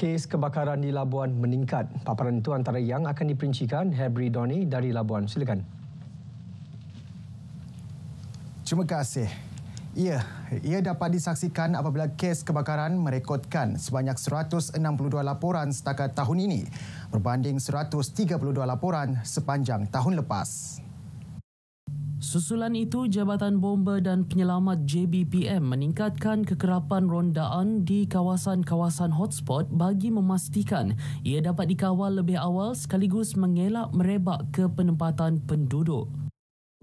Kes kebakaran di Labuan meningkat. Paparan itu antara yang akan diperincikan Hebri Doni dari Labuan. Silakan. Terima kasih. Ia dapat disaksikan apabila kes kebakaran merekodkan sebanyak 162 laporan setakat tahun ini berbanding 132 laporan sepanjang tahun lepas. Susulan itu, Jabatan Bomba dan Penyelamat JBPM meningkatkan kekerapan rondaan di kawasan-kawasan hotspot bagi memastikan ia dapat dikawal lebih awal sekaligus mengelak merebak ke penempatan penduduk.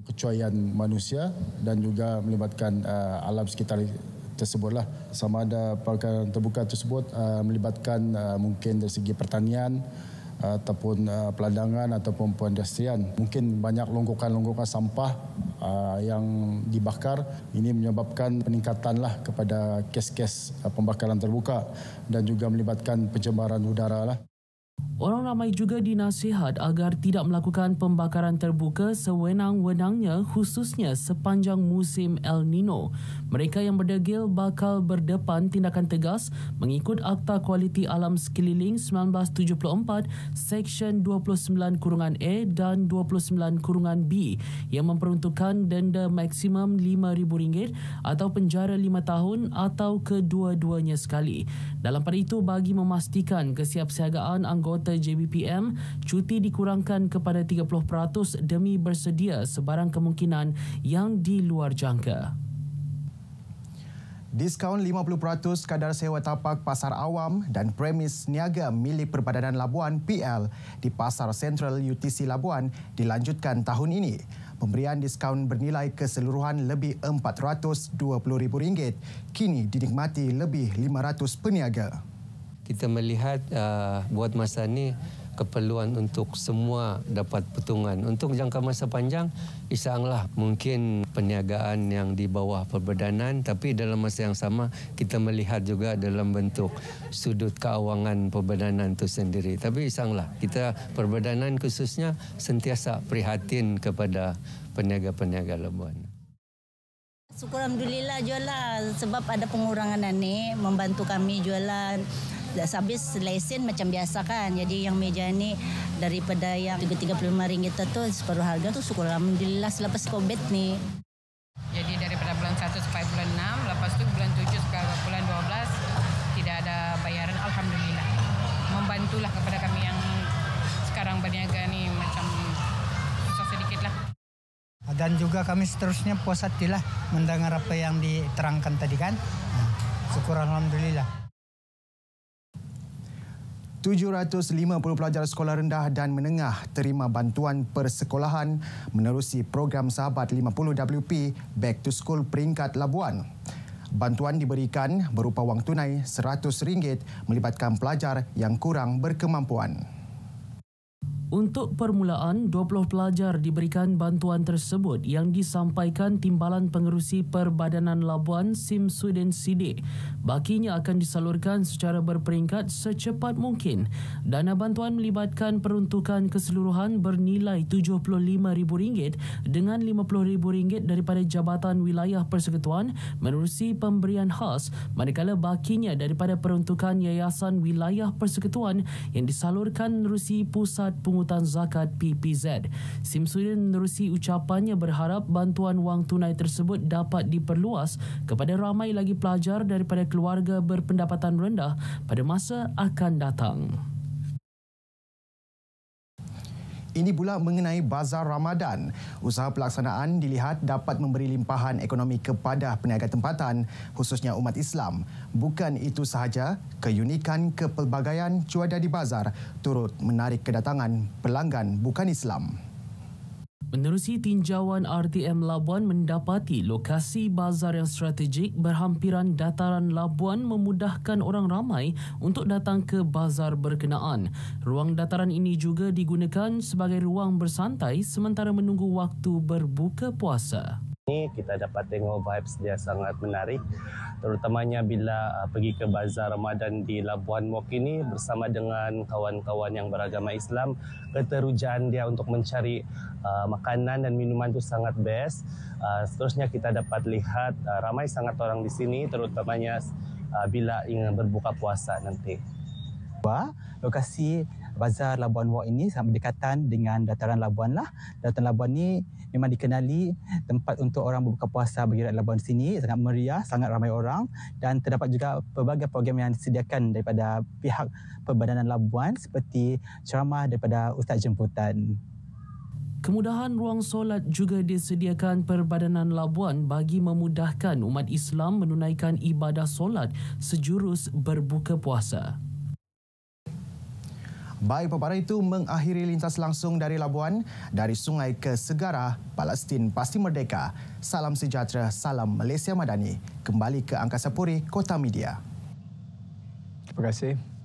Kecuaian manusia dan juga melibatkan alam sekitar tersebutlah. Sama ada perkara terbuka tersebut melibatkan mungkin dari segi pertanian, ataupun peladangan ataupun pengindustrian. Mungkin banyak longgokan-longgokan sampah yang dibakar. Ini menyebabkan peningkatanlah kepada kes-kes pembakaran terbuka dan juga melibatkan pencemaran udara lah. Orang ramai juga dinasihat agar tidak melakukan pembakaran terbuka sewenang-wenangnya khususnya sepanjang musim El Nino. Mereka yang berdegil bakal berdepan tindakan tegas mengikut Akta Kualiti Alam Sekeliling 1974 Seksyen 29(A) dan 29(B) yang memperuntukkan denda maksimum RM5,000 atau penjara 5 tahun atau kedua-duanya sekali. Dalam pada itu, bagi memastikan kesiapsiagaan anggota JBPM, cuti dikurangkan kepada 30% demi bersedia sebarang kemungkinan yang di luar jangka. Diskaun 50% kadar sewa tapak pasar awam dan premis niaga milik Perbadanan Labuan PL di Pasar Sentral UTC Labuan dilanjutkan tahun ini. Pemberian diskaun bernilai keseluruhan lebih RM420,000 kini dinikmati lebih 500 peniaga. Kita melihat buat masa ini keperluan untuk semua dapat potongan. Untuk jangka masa panjang, insyaAllah mungkin perniagaan yang di bawah perbadanan, tapi dalam masa yang sama kita melihat juga dalam bentuk sudut keawangan perbadanan itu sendiri. Tapi insyaAllah kita perbadanan khususnya sentiasa prihatin kepada peniaga-peniaga Labuan. Syukur Alhamdulillah jualan sebab ada pengurangan ni membantu kami jualan. Habis lesen macam biasa kan. Jadi yang meja ni daripada yang RM35 tu separuh harga tu syukur Alhamdulillah selepas COVID ni. Jadi daripada bulan 1 sampai bulan 6, lepas tu bulan 7 sampai bulan 12 tidak ada bayaran, Alhamdulillah. Membantulah kepada kami yang sekarang berniaga ni macam susah sedikit lah. Dan juga kami seterusnya puas hatilah mendengar apa yang diterangkan tadi kan. Syukur Alhamdulillah. 750 pelajar sekolah rendah dan menengah terima bantuan persekolahan menerusi program Sahabat 50 WP Back to School peringkat Labuan. Bantuan diberikan berupa wang tunai RM100 melibatkan pelajar yang kurang berkemampuan. Untuk permulaan, 20 pelajar diberikan bantuan tersebut yang disampaikan Timbalan Pengerusi Perbadanan Labuan Simsudin Sidik. Bakinya akan disalurkan secara berperingkat secepat mungkin. Dana bantuan melibatkan peruntukan keseluruhan bernilai RM75,000 dengan RM50,000 daripada Jabatan Wilayah Persekutuan menerusi pemberian khas, manakala bakinya daripada peruntukan Yayasan Wilayah Persekutuan yang disalurkan menerusi Pusat Pungutan Zakat PPZ. Simsudin menerusi ucapannya berharap bantuan wang tunai tersebut dapat diperluas kepada ramai lagi pelajar daripada keluarga berpendapatan rendah pada masa akan datang. Ini pula mengenai Bazar Ramadan. Usaha pelaksanaan dilihat dapat memberi limpahan ekonomi kepada peniaga tempatan, khususnya umat Islam. Bukan itu sahaja, keunikan kepelbagaian cuaca di bazar turut menarik kedatangan pelanggan bukan Islam. Menerusi tinjauan RTM Labuan mendapati lokasi bazar yang strategik berhampiran dataran Labuan memudahkan orang ramai untuk datang ke bazar berkenaan. Ruang dataran ini juga digunakan sebagai ruang bersantai sementara menunggu waktu berbuka puasa. Kita dapat tengok vibes dia sangat menarik, terutamanya bila pergi ke Bazar Ramadan di Labuan Walk ini bersama dengan kawan-kawan yang beragama Islam. Keterujaan dia untuk mencari makanan dan minuman itu sangat best. Seterusnya kita dapat lihat ramai sangat orang di sini, terutamanya bila ingin berbuka puasa nanti. Lokasi Bazar Labuan Wok ini sangat berdekatan dengan dataran Labuan lah. Dataran Labuan ni memang dikenali tempat untuk orang berbuka puasa bagi rakyat Labuan sini. Sangat meriah, sangat ramai orang dan terdapat juga pelbagai program yang disediakan daripada pihak Perbadanan Labuan seperti ceramah daripada Ustaz Jemputan. Kemudahan ruang solat juga disediakan Perbadanan Labuan bagi memudahkan umat Islam menunaikan ibadah solat sejurus berbuka puasa. Baik, paparan itu mengakhiri lintas langsung dari Labuan, dari sungai ke segara, Palestin pasti merdeka. Salam sejahtera, salam Malaysia Madani. Kembali ke Angkasa Puri, Kota Media. Terima kasih.